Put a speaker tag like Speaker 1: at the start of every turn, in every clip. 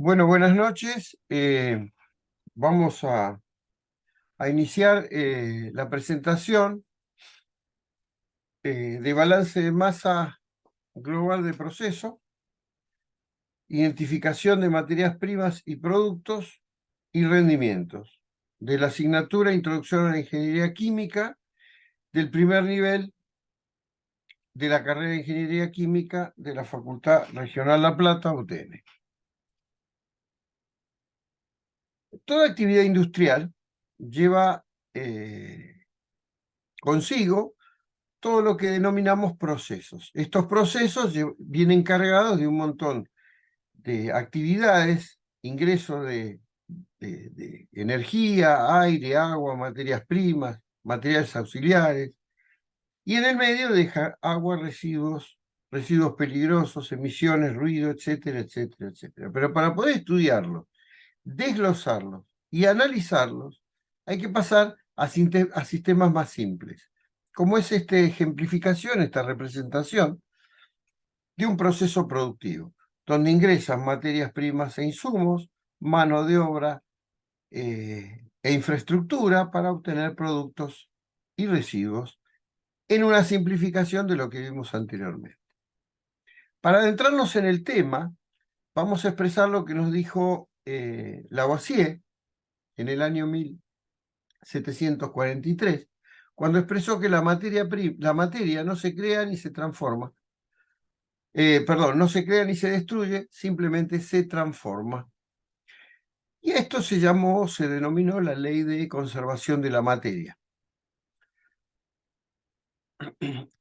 Speaker 1: Bueno, buenas noches. Vamos a iniciar la presentación de balance de masa global de proceso, identificación de materias primas y productos y rendimientos, de la asignatura Introducción a la Ingeniería Química del primer nivel de la carrera de Ingeniería Química de la Facultad Regional La Plata, UTN. Toda actividad industrial lleva consigo todo lo que denominamos procesos. Estos procesos vienen cargados de un montón de actividades, ingreso de energía, aire, agua, materias primas, materiales auxiliares, y en el medio deja agua, residuos, residuos peligrosos, emisiones, ruido, etcétera, etcétera, etcétera. Pero para poder estudiarlos, desglosarlos y analizarlos, hay que pasar a sistemas más simples, como es esta ejemplificación, esta representación de un proceso productivo, donde ingresan materias primas e insumos, mano de obra e infraestructura para obtener productos y residuos, en una simplificación de lo que vimos anteriormente. Para adentrarnos en el tema, vamos a expresar lo que nos dijo Lavoisier en el año 1743, cuando expresó que la materia no se crea ni se transforma, no se crea ni se destruye, simplemente se transforma. Y esto se denominó la ley de conservación de la materia.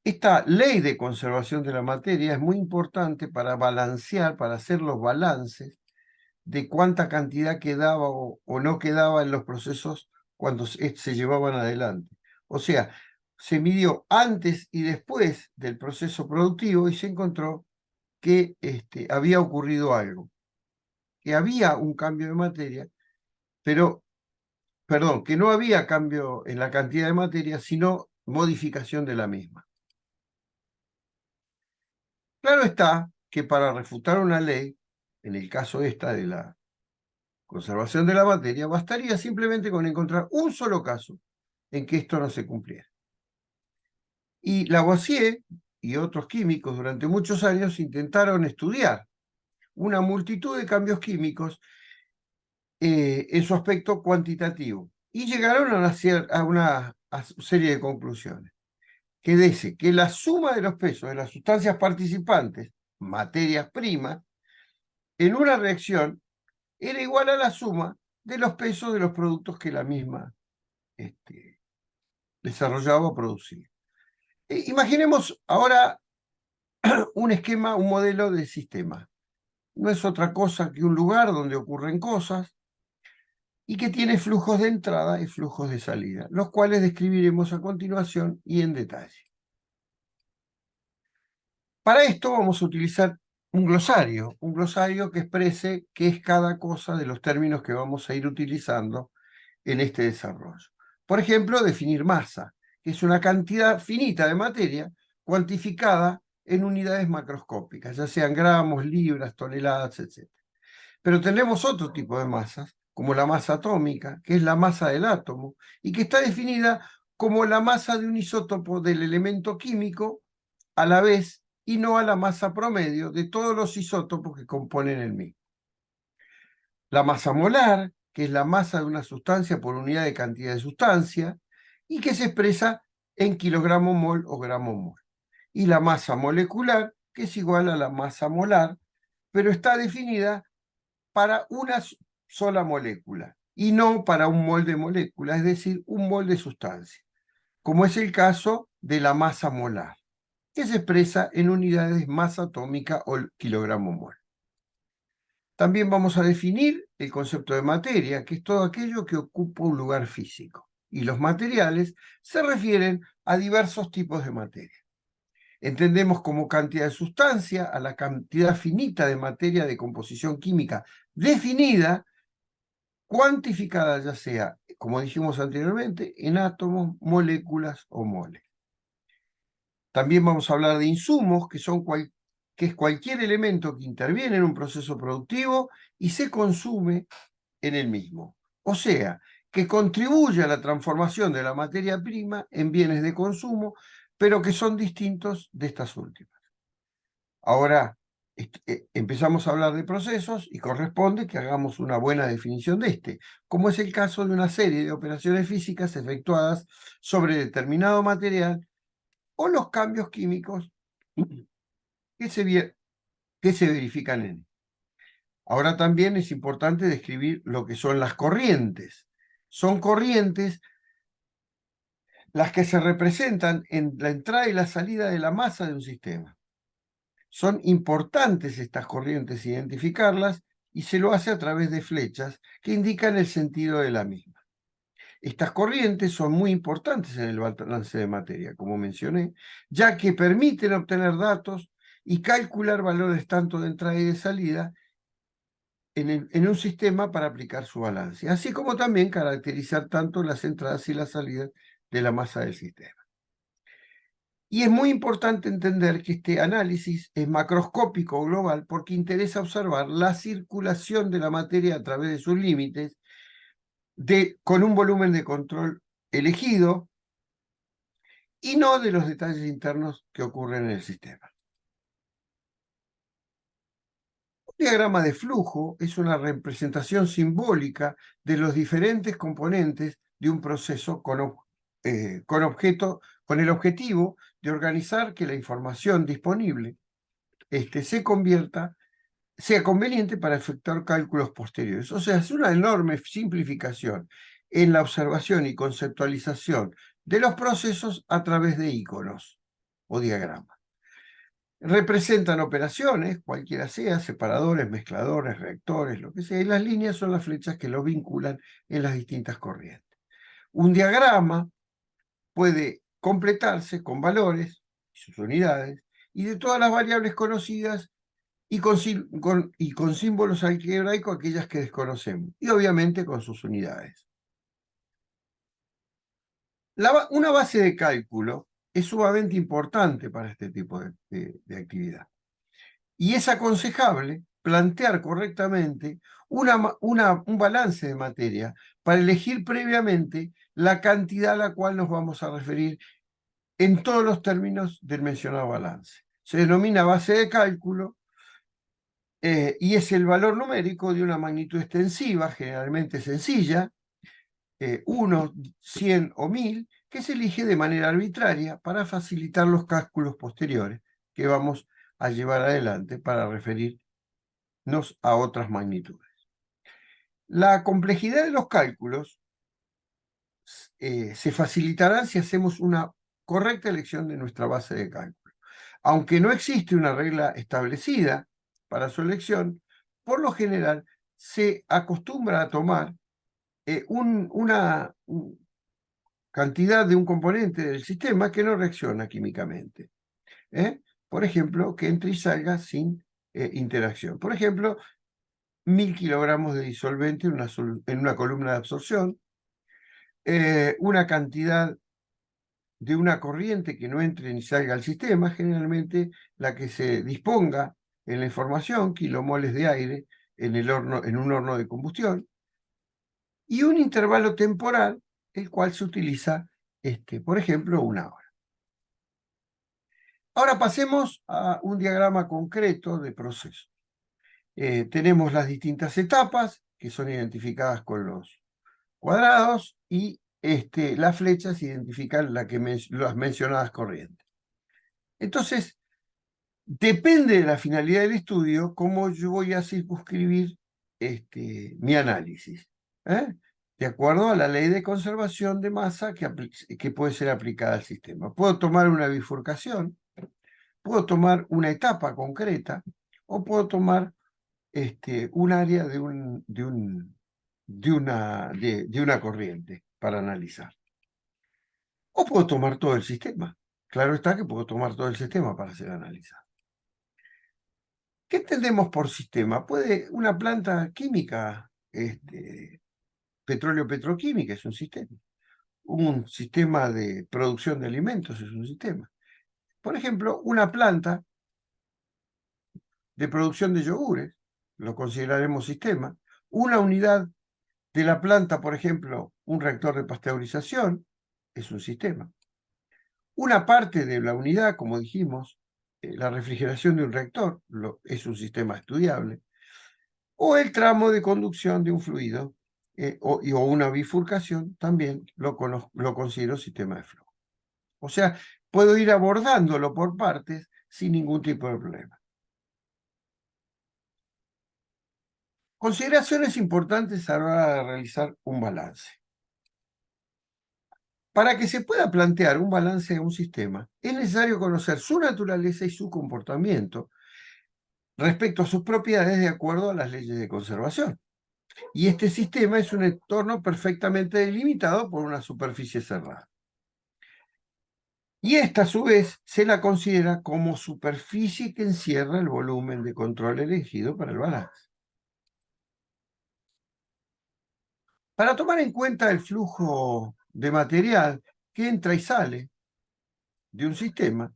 Speaker 1: Esta ley de conservación de la materia es muy importante para balancear, para hacer los balances de cuánta cantidad quedaba o no quedaba en los procesos cuando se llevaban adelante. O sea, se midió antes y después del proceso productivo y se encontró que había ocurrido algo, que había un cambio de materia, que no había cambio en la cantidad de materia, sino modificación de la misma. Claro está que para refutar una ley, en el caso esta de la conservación de la materia, bastaría simplemente con encontrar un solo caso en que esto no se cumpliera. Y Lavoisier y otros químicos durante muchos años intentaron estudiar una multitud de cambios químicos en su aspecto cuantitativo y llegaron a una serie de conclusiones que dice que la suma de los pesos de las sustancias participantes, materias primas, en una reacción era igual a la suma de los pesos de los productos que la misma desarrollaba o producía. Imaginemos ahora un esquema, un modelo de sistema. No es otra cosa que un lugar donde ocurren cosas y que tiene flujos de entrada y flujos de salida, los cuales describiremos a continuación y en detalle. Para esto vamos a utilizar un glosario que exprese qué es cada cosa de los términos que vamos a ir utilizando en este desarrollo. Por ejemplo, definir masa, que es una cantidad finita de materia cuantificada en unidades macroscópicas, ya sean gramos, libras, toneladas, etc. Pero tenemos otro tipo de masas, como la masa atómica, que es la masa del átomo, y que está definida como la masa de un isótopo del elemento químico a la vez y no a la masa promedio de todos los isótopos que componen el mismo. La masa molar, que es la masa de una sustancia por unidad de cantidad de sustancia, y que se expresa en kilogramo mol o gramo mol. Y la masa molecular, que es igual a la masa molar, pero está definida para una sola molécula, y no para un mol de molécula, es decir, un mol de sustancia, como es el caso de la masa molar, que se expresa en unidades masa atómica o kilogramo mol. También vamos a definir el concepto de materia, que es todo aquello que ocupa un lugar físico. Y los materiales se refieren a diversos tipos de materia. Entendemos como cantidad de sustancia a la cantidad finita de materia de composición química definida, cuantificada ya sea, como dijimos anteriormente, en átomos, moléculas o moles. También vamos a hablar de insumos, que que es cualquier elemento que interviene en un proceso productivo y se consume en el mismo. O sea, que contribuye a la transformación de la materia prima en bienes de consumo, pero que son distintos de estas últimas. Ahora empezamos a hablar de procesos y corresponde que hagamos una buena definición de este, como es el caso de una serie de operaciones físicas efectuadas sobre determinado material o los cambios químicos que se verifican en él. Ahora también es importante describir lo que son las corrientes. Son corrientes las que se representan en la entrada y la salida de la masa de un sistema. Son importantes estas corrientes identificarlas y se lo hace a través de flechas que indican el sentido de la misma. Estas corrientes son muy importantes en el balance de materia, como mencioné, ya que permiten obtener datos y calcular valores tanto de entrada y de salida en un sistema para aplicar su balance, así como también caracterizar tanto las entradas y las salidas de la masa del sistema. Y es muy importante entender que este análisis es macroscópico o global porque interesa observar la circulación de la materia a través de sus límites con un volumen de control elegido y no de los detalles internos que ocurren en el sistema. Un diagrama de flujo es una representación simbólica de los diferentes componentes de un proceso con el objetivo de organizar que la información disponible sea conveniente para efectuar cálculos posteriores. O sea, es una enorme simplificación en la observación y conceptualización de los procesos a través de iconos o diagramas. Representan operaciones, cualquiera sea, separadores, mezcladores, reactores, lo que sea, y las líneas son las flechas que los vinculan en las distintas corrientes. Un diagrama puede completarse con valores, sus unidades, y de todas las variables conocidas y con símbolos algebraicos aquellas que desconocemos, y obviamente con sus unidades. Una base de cálculo es sumamente importante para este tipo de actividad. Y es aconsejable plantear correctamente un balance de materia para elegir previamente la cantidad a la cual nos vamos a referir en todos los términos del mencionado balance. Se denomina base de cálculo y es el valor numérico de una magnitud extensiva, generalmente sencilla, 1, 100 o 1000, que se elige de manera arbitraria para facilitar los cálculos posteriores que vamos a llevar adelante para referirnos a otras magnitudes. La complejidad de los cálculos se facilitará si hacemos una correcta elección de nuestra base de cálculo. Aunque no existe una regla establecida para su elección, por lo general se acostumbra a tomar una cantidad de un componente del sistema que no reacciona químicamente. Por ejemplo, que entre y salga sin interacción. Por ejemplo, 1000 kilogramos de disolvente en una columna de absorción, una cantidad de una corriente que no entre ni salga al sistema, generalmente la que se disponga en la información, kilomoles de aire en un horno de combustión, y un intervalo temporal, el cual se utiliza, por ejemplo, 1 hora. Ahora pasemos a un diagrama concreto de proceso. Tenemos las distintas etapas, que son identificadas con los cuadrados, y las flechas identifican las mencionadas corrientes. Entonces, depende de la finalidad del estudio, cómo yo voy a circunscribir mi análisis, de acuerdo a la ley de conservación de masa que puede ser aplicada al sistema. Puedo tomar una bifurcación, puedo tomar una etapa concreta, o puedo tomar un área de una corriente para analizar. O puedo tomar todo el sistema. Claro está que puedo tomar todo el sistema para ser analizado. ¿Qué entendemos por sistema? Puede una planta química, petróleo petroquímica es un sistema. Un sistema de producción de alimentos es un sistema. Por ejemplo, una planta de producción de yogures, lo consideraremos sistema. Una unidad de la planta, por ejemplo, un reactor de pasteurización, es un sistema. Una parte de la unidad, como dijimos, la refrigeración de un reactor, es un sistema estudiable. O el tramo de conducción de un fluido, o una bifurcación, también lo considero sistema de flujo. O sea, puedo ir abordándolo por partes sin ningún tipo de problema. Consideraciones importantes a la hora de realizar un balance. Para que se pueda plantear un balance de un sistema, es necesario conocer su naturaleza y su comportamiento respecto a sus propiedades de acuerdo a las leyes de conservación. Y este sistema es un entorno perfectamente delimitado por una superficie cerrada. Y esta, a su vez, se la considera como superficie que encierra el volumen de control elegido para el balance. Para tomar en cuenta el flujo de material que entra y sale de un sistema,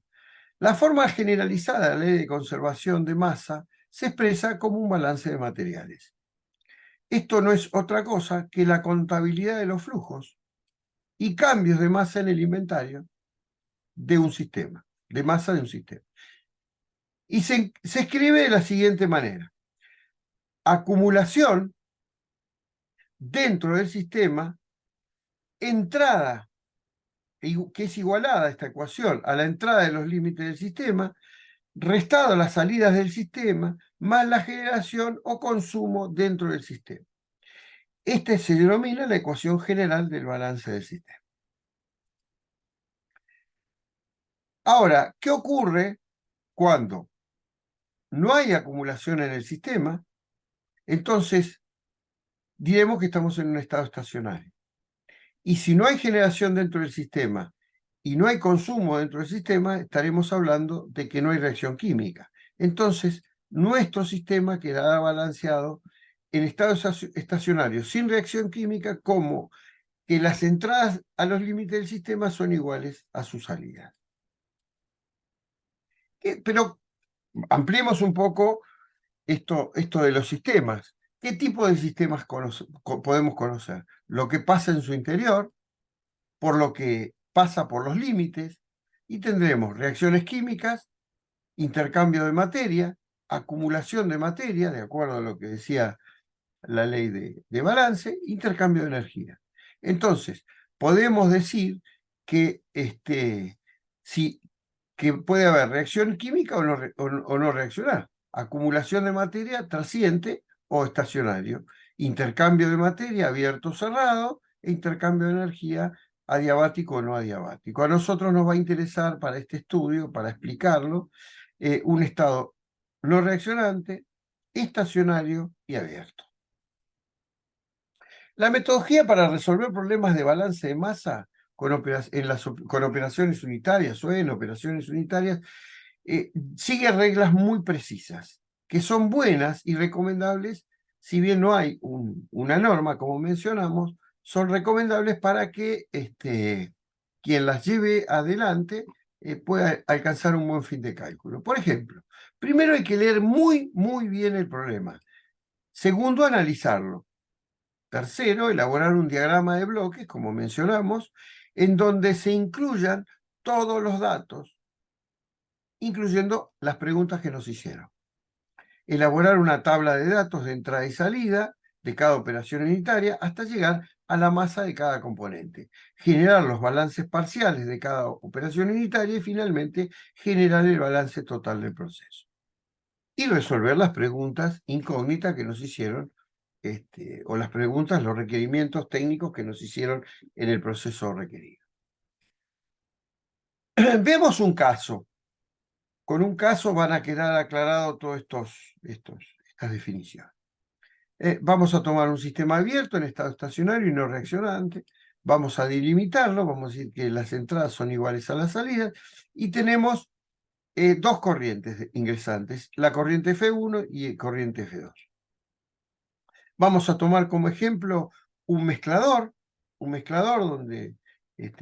Speaker 1: la forma generalizada de la ley de conservación de masa se expresa como un balance de materiales. Esto no es otra cosa que la contabilidad de los flujos y cambios de masa en el inventario de un sistema, de masa de un sistema. Y se escribe de la siguiente manera. Acumulación dentro del sistema, entrada, que es igualada a esta ecuación a la entrada de los límites del sistema, restado las salidas del sistema, más la generación o consumo dentro del sistema. Esta se denomina la ecuación general del balance del sistema. Ahora, ¿qué ocurre cuando no hay acumulación en el sistema? Entonces, diremos que estamos en un estado estacionario. Y si no hay generación dentro del sistema y no hay consumo dentro del sistema, estaremos hablando de que no hay reacción química. Entonces, nuestro sistema quedará balanceado en estado estacionario, sin reacción química, como que las entradas a los límites del sistema son iguales a sus salidas. Pero ampliemos un poco esto de los sistemas. ¿Qué tipo de sistemas podemos conocer? Lo que pasa en su interior, por lo que pasa por los límites, y tendremos reacciones químicas, intercambio de materia, acumulación de materia, de acuerdo a lo que decía la ley de balance, intercambio de energía. Entonces, podemos decir que, que puede haber reacción química o no reaccionar, acumulación de materia trasciente o estacionario, intercambio de materia abierto o cerrado, e intercambio de energía adiabático o no adiabático. A nosotros nos va a interesar para este estudio, para explicarlo, un estado no reaccionante, estacionario y abierto. La metodología para resolver problemas de balance de masa con operaciones unitarias o en operaciones unitarias sigue reglas muy precisas, que son buenas y recomendables, si bien no hay una norma, como mencionamos, son recomendables para que quien las lleve adelante pueda alcanzar un buen fin de cálculo. Por ejemplo, primero hay que leer muy, muy bien el problema. Segundo, analizarlo. Tercero, elaborar un diagrama de bloques, como mencionamos, en donde se incluyan todos los datos, incluyendo las preguntas que nos hicieron. Elaborar una tabla de datos de entrada y salida de cada operación unitaria hasta llegar a la masa de cada componente. Generar los balances parciales de cada operación unitaria y finalmente generar el balance total del proceso. Y resolver las preguntas incógnitas que nos hicieron, o las preguntas, los requerimientos técnicos que nos hicieron en el proceso requerido. Vemos un caso. Con un caso van a quedar aclarados todas estas definiciones. Vamos a tomar un sistema abierto en estado estacionario y no reaccionante. Vamos a delimitarlo, vamos a decir que las entradas son iguales a las salidas y tenemos dos corrientes ingresantes, la corriente F1 y corriente F2. Vamos a tomar como ejemplo un mezclador donde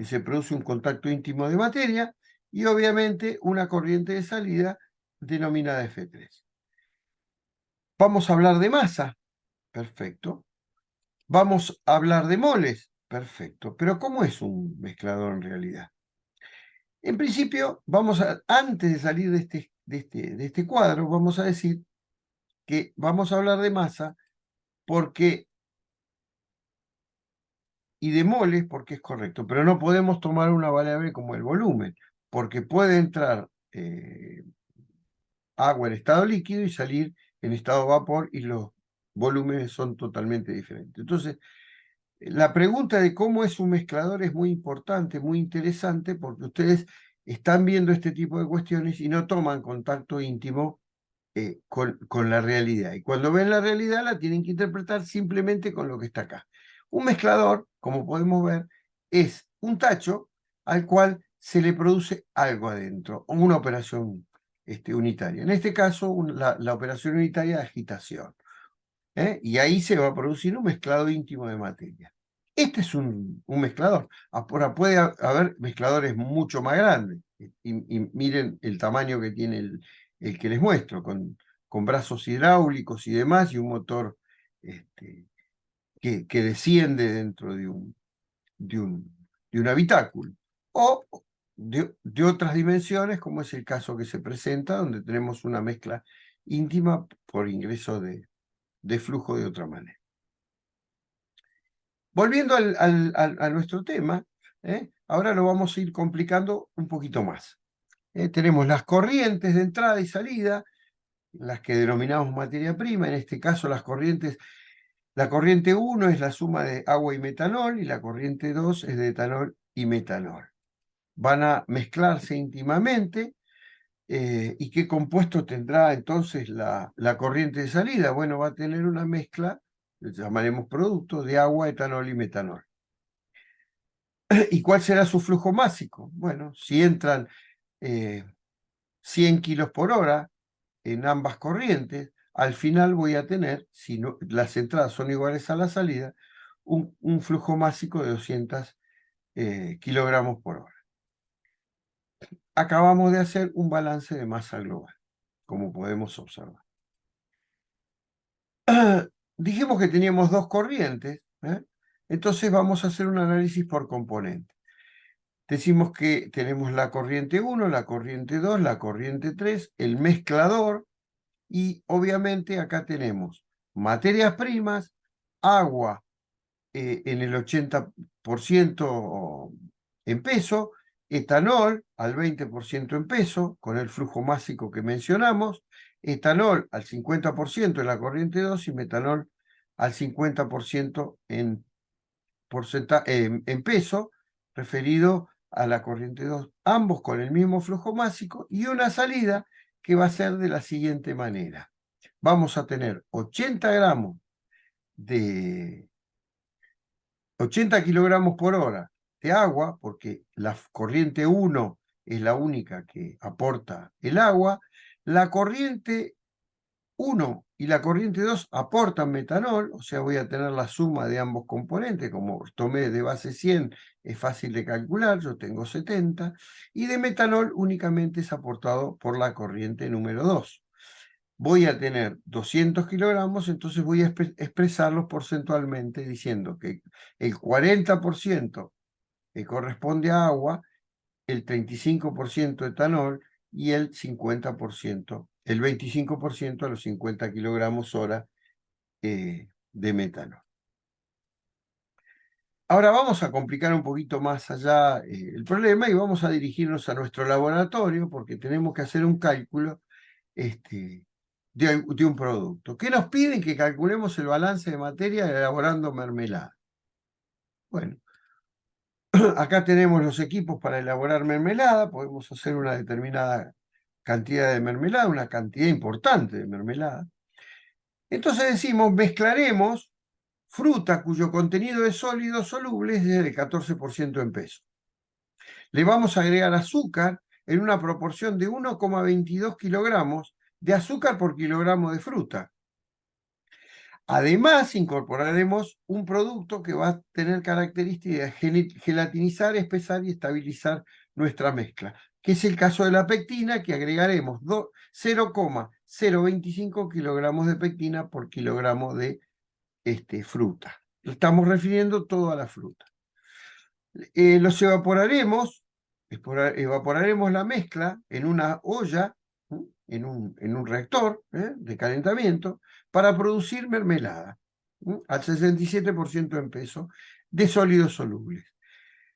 Speaker 1: se produce un contacto íntimo de materia y obviamente una corriente de salida denominada F3. Vamos a hablar de masa, perfecto. Vamos a hablar de moles, perfecto. Pero ¿cómo es un mezclador en realidad? En principio, antes de salir de este cuadro, vamos a decir que vamos a hablar de masa porque, y de moles porque es correcto, pero no podemos tomar una variable como el volumen, porque puede entrar agua en estado líquido y salir en estado vapor y los volúmenes son totalmente diferentes. Entonces, la pregunta de cómo es un mezclador es muy importante, muy interesante, porque ustedes están viendo este tipo de cuestiones y no toman contacto íntimo con la realidad. Y cuando ven la realidad la tienen que interpretar simplemente con lo que está acá. Un mezclador, como podemos ver, es un tacho al cual se le produce algo adentro, o una operación unitaria. En este caso, la operación unitaria de agitación. Y ahí se va a producir un mezclado íntimo de materia. Este es un mezclador. Ahora puede haber mezcladores mucho más grandes. Y miren el tamaño que tiene el que les muestro, con brazos hidráulicos y demás, y un motor que desciende dentro de un, de un habitáculo. O de otras dimensiones, como es el caso que se presenta, donde tenemos una mezcla íntima por ingreso de flujo de otra manera. Volviendo a nuestro tema, ahora lo vamos a ir complicando un poquito más. Tenemos las corrientes de entrada y salida, las que denominamos materia prima, en este caso las corrientes, la corriente 1 es la suma de agua y metanol y la corriente 2 es de etanol y metanol. Van a mezclarse íntimamente. ¿Y qué compuesto tendrá entonces la corriente de salida? Bueno, va a tener una mezcla, le llamaremos producto, de agua, etanol y metanol. ¿Y cuál será su flujo másico? Bueno, si entran 100 kilos por hora en ambas corrientes, al final voy a tener, si las entradas son iguales a la salida, un flujo másico de 200 kilogramos por hora. Acabamos de hacer un balance de masa global, como podemos observar. Dijimos que teníamos dos corrientes, entonces vamos a hacer un análisis por componente. Decimos que tenemos la corriente 1, la corriente 2, la corriente 3, el mezclador, y obviamente acá tenemos materias primas, agua en el 80% en peso, etanol al 20% en peso, con el flujo másico que mencionamos, etanol al 50% en la corriente 2 y metanol al 50% en peso, referido a la corriente 2, ambos con el mismo flujo másico y una salida que va a ser de la siguiente manera. Vamos a tener 80 gramos de 80 kilogramos por hora de agua, porque la corriente 1 es la única que aporta el agua, la corriente 1 y la corriente 2 aportan metanol, o sea, voy a tener la suma de ambos componentes, como tomé de base 100, es fácil de calcular, yo tengo 70, y de metanol únicamente es aportado por la corriente número 2. Voy a tener 200 kilogramos, entonces voy a expresarlos porcentualmente diciendo que el 40% corresponde a agua, el 35% etanol y el 50%, el 25% a los 50 kilogramos hora de metanol. Ahora vamos a complicar un poquito más allá el problema y vamos a dirigirnos a nuestro laboratorio porque tenemos que hacer un cálculo de un producto. ¿Qué nos piden? Que calculemos el balance de materia elaborando mermelada. Bueno, acá tenemos los equipos para elaborar mermelada, podemos hacer una determinada cantidad de mermelada, una cantidad importante de mermelada. Entonces decimos, mezclaremos fruta cuyo contenido de sólidos solubles es del 14% en peso. Le vamos a agregar azúcar en una proporción de 1,22 kilogramos de azúcar por kilogramo de fruta. Además, incorporaremos un producto que va a tener características de gelatinizar, espesar y estabilizar nuestra mezcla. que es el caso de la pectina, que agregaremos 0,025 kilogramos de pectina por kilogramo de fruta. Estamos refiriendo todo a la fruta. Los evaporaremos la mezcla en una olla, en un reactor de calentamiento, para producir mermelada, al 67% en peso, de sólidos solubles.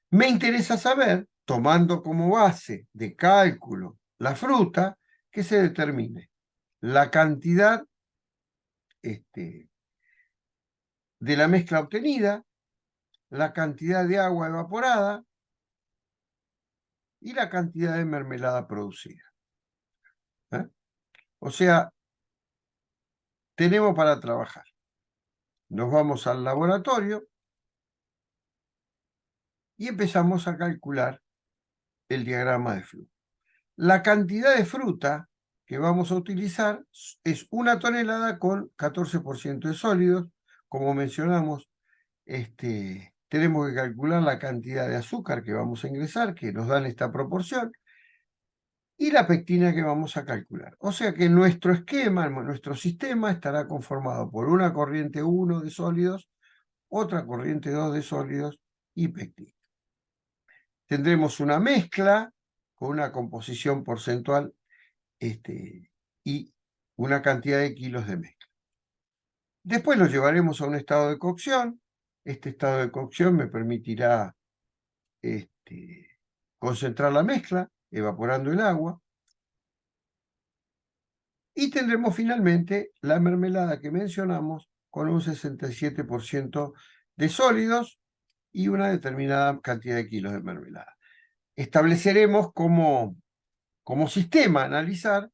Speaker 1: Me interesa saber, tomando como base de cálculo la fruta, que se determine la cantidad de la mezcla obtenida, la cantidad de agua evaporada y la cantidad de mermelada producida. O sea, tenemos para trabajar. Nos vamos al laboratorio y empezamos a calcular el diagrama de flujo. La cantidad de fruta que vamos a utilizar es 1 tonelada con 14% de sólidos. Como mencionamos, tenemos que calcular la cantidad de azúcar que vamos a ingresar, que nos dan esta proporción, y la pectina que vamos a calcular. O sea que nuestro esquema, nuestro sistema estará conformado por una corriente 1 de sólidos, otra corriente 2 de sólidos y pectina. Tendremos una mezcla con una composición porcentual y una cantidad de kilos de mezcla. Después lo llevaremos a un estado de cocción. Este estado de cocción me permitirá concentrar la mezcla, evaporando el agua. Y tendremos finalmente la mermelada que mencionamos con un 67% de sólidos y una determinada cantidad de kilos de mermelada. Estableceremos como sistema a analizar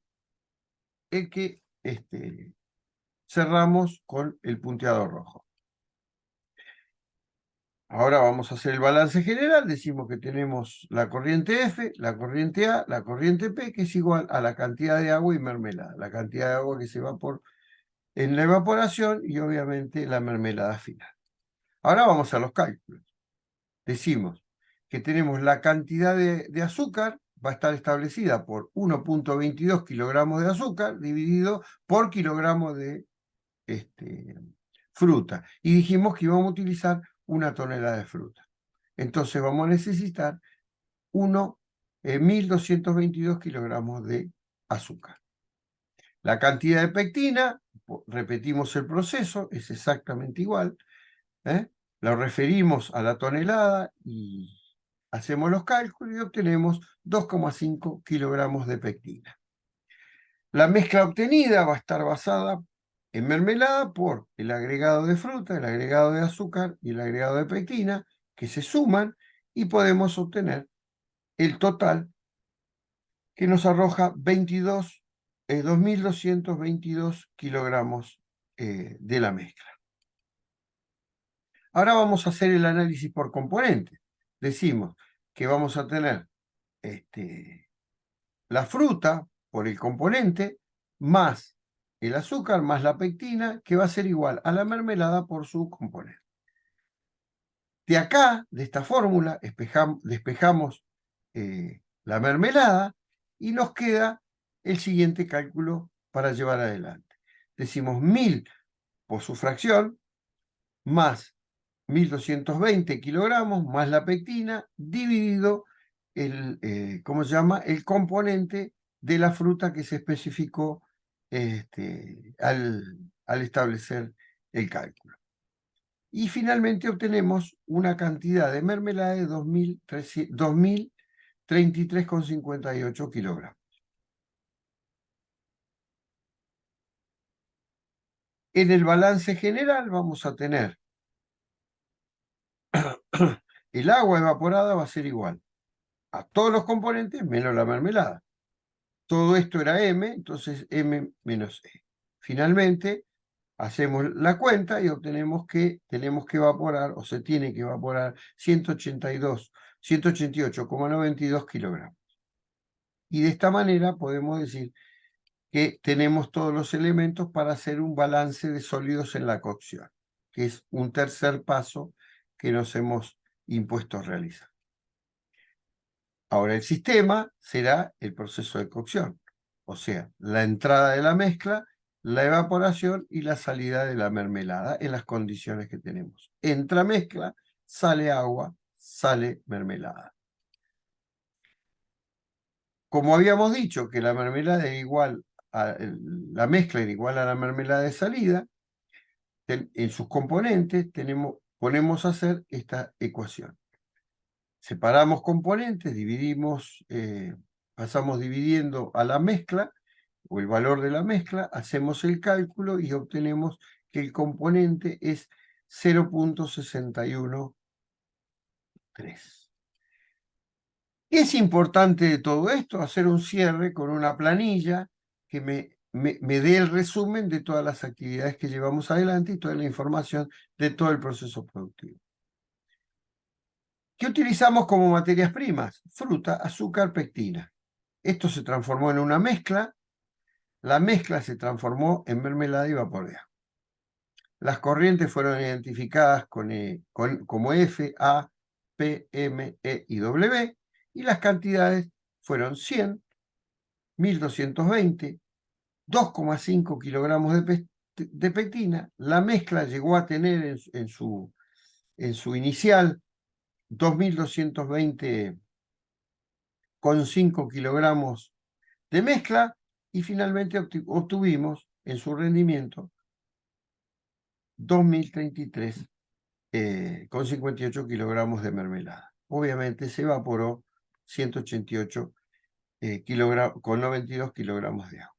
Speaker 1: el que cerramos con el punteado rojo. Ahora vamos a hacer el balance general. Decimos que tenemos la corriente F, la corriente A, la corriente P, que es igual a la cantidad de agua y mermelada. La cantidad de agua que se evapora en la evaporación y obviamente la mermelada final. Ahora vamos a los cálculos. Decimos que tenemos la cantidad de azúcar, va a estar establecida por 1,22 kilogramos de azúcar dividido por kilogramo de fruta. Y dijimos que íbamos a utilizar 1 tonelada de fruta. Entonces vamos a necesitar 1.222 kilogramos de azúcar. La cantidad de pectina, repetimos el proceso, es exactamente igual. Lo referimos a la tonelada y hacemos los cálculos y obtenemos 2,5 kilogramos de pectina. La mezcla obtenida va a estar basada en mermelada por el agregado de fruta, el agregado de azúcar y el agregado de pectina, que se suman y podemos obtener el total que nos arroja 2.222 kilogramos de la mezcla. Ahora vamos a hacer el análisis por componentes. Decimos que vamos a tener la fruta por el componente más el azúcar más la pectina, que va a ser igual a la mermelada por su componente. De acá, de esta fórmula, despejamos la mermelada y nos queda el siguiente cálculo para llevar adelante. Decimos 1.000 por su fracción más 1.220 kilogramos más la pectina dividido ¿cómo se llama? El componente de la fruta que se especificó al establecer el cálculo. Y finalmente obtenemos una cantidad de mermelada de 2.033,58 kilogramos. En el balance general vamos a tener el agua evaporada va a ser igual a todos los componentes menos la mermelada. Todo esto era M, entonces M menos E. Finalmente, hacemos la cuenta y obtenemos que tenemos que evaporar, o se tiene que evaporar, 188,92 kilogramos. Y de esta manera podemos decir que tenemos todos los elementos para hacer un balance de sólidos en la cocción, que es un tercer paso que nos hemos impuesto a realizar. Ahora, el sistema será el proceso de cocción, o sea, la entrada de la mezcla, la evaporación y la salida de la mermelada en las condiciones que tenemos. Entra mezcla, sale agua, sale mermelada. Como habíamos dicho que la mermelada era igual la mezcla era igual a la mermelada de salida, en sus componentes ponemos a hacer esta ecuación. Separamos componentes, pasamos dividiendo a la mezcla, o el valor de la mezcla, hacemos el cálculo y obtenemos que el componente es 0.613. Es importante de todo esto hacer un cierre con una planilla que me dé el resumen de todas las actividades que llevamos adelante y toda la información de todo el proceso productivo. ¿Qué utilizamos como materias primas? Fruta, azúcar, pectina. Esto se transformó en una mezcla. La mezcla se transformó en mermelada y vapor de agua. Las corrientes fueron identificadas como F, A, P, M, E y W, y las cantidades fueron 100, 1220, 2,5 kilogramos de pectina. La mezcla llegó a tener en su inicial 2220,5 kilogramos de mezcla, y finalmente obtuvimos en su rendimiento 2033 con 58 kilogramos de mermelada. Obviamente se evaporó 188 kilogramos, con 92 kilogramos de agua.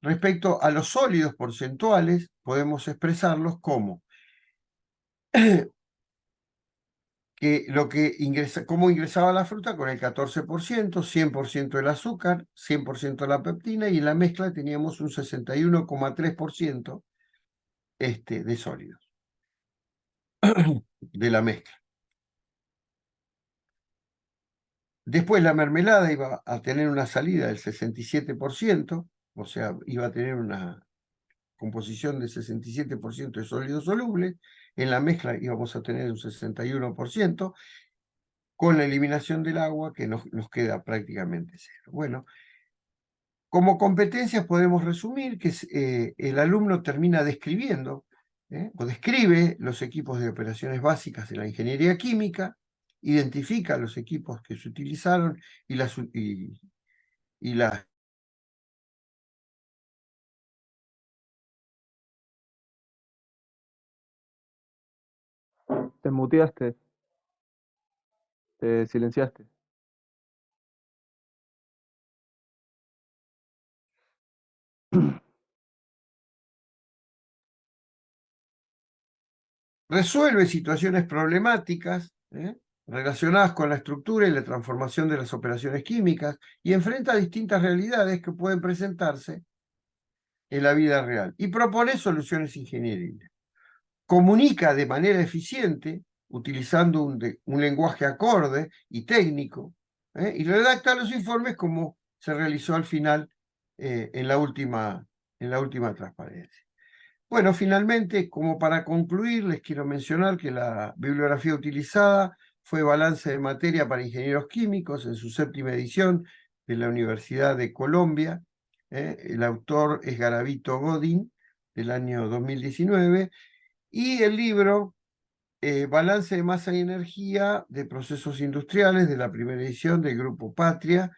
Speaker 1: Respecto a los sólidos porcentuales, podemos expresarlos como cómo ingresaba la fruta con el 14%, 100% el azúcar, 100% la peptina, y en la mezcla teníamos un 61,3% de sólidos de la mezcla. Después la mermelada iba a tener una salida del 67%, o sea, iba a tener una composición de 67% de sólidos solubles. En la mezcla íbamos a tener un 61%, con la eliminación del agua, que nos queda prácticamente cero. Bueno, como competencias podemos resumir que el alumno termina describiendo o describe los equipos de operaciones básicas de la ingeniería química, identifica los equipos que se utilizaron y las
Speaker 2: Te muteaste, te silenciaste.
Speaker 1: resuelve situaciones problemáticas relacionadas con la estructura y la transformación de las operaciones químicas, y enfrenta distintas realidades que pueden presentarse en la vida real y propone soluciones ingenieriles. Comunica de manera eficiente, utilizando un lenguaje acorde y técnico, y redacta los informes como se realizó al final en la última transparencia. Bueno, finalmente, como para concluir, les quiero mencionar que la bibliografía utilizada fue Balance de Materia para Ingenieros Químicos en su 7ª edición de la Universidad de Colombia. El autor es Garavito Godin, del año 2019, y el libro Balance de Masa y Energía de Procesos Industriales, de la 1ª edición del Grupo Patria,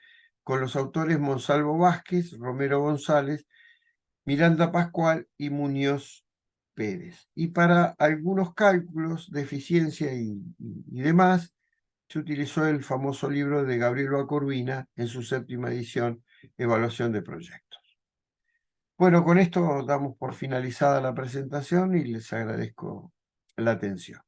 Speaker 1: con los autores Monsalvo Vázquez, Romero González, Miranda Pascual y Muñoz Pérez. Y para algunos cálculos de eficiencia y demás, se utilizó el famoso libro de Gabriel Bacorvina en su 7ª edición, Evaluación de Proyectos. Bueno, con esto damos por finalizada la presentación y les agradezco la atención.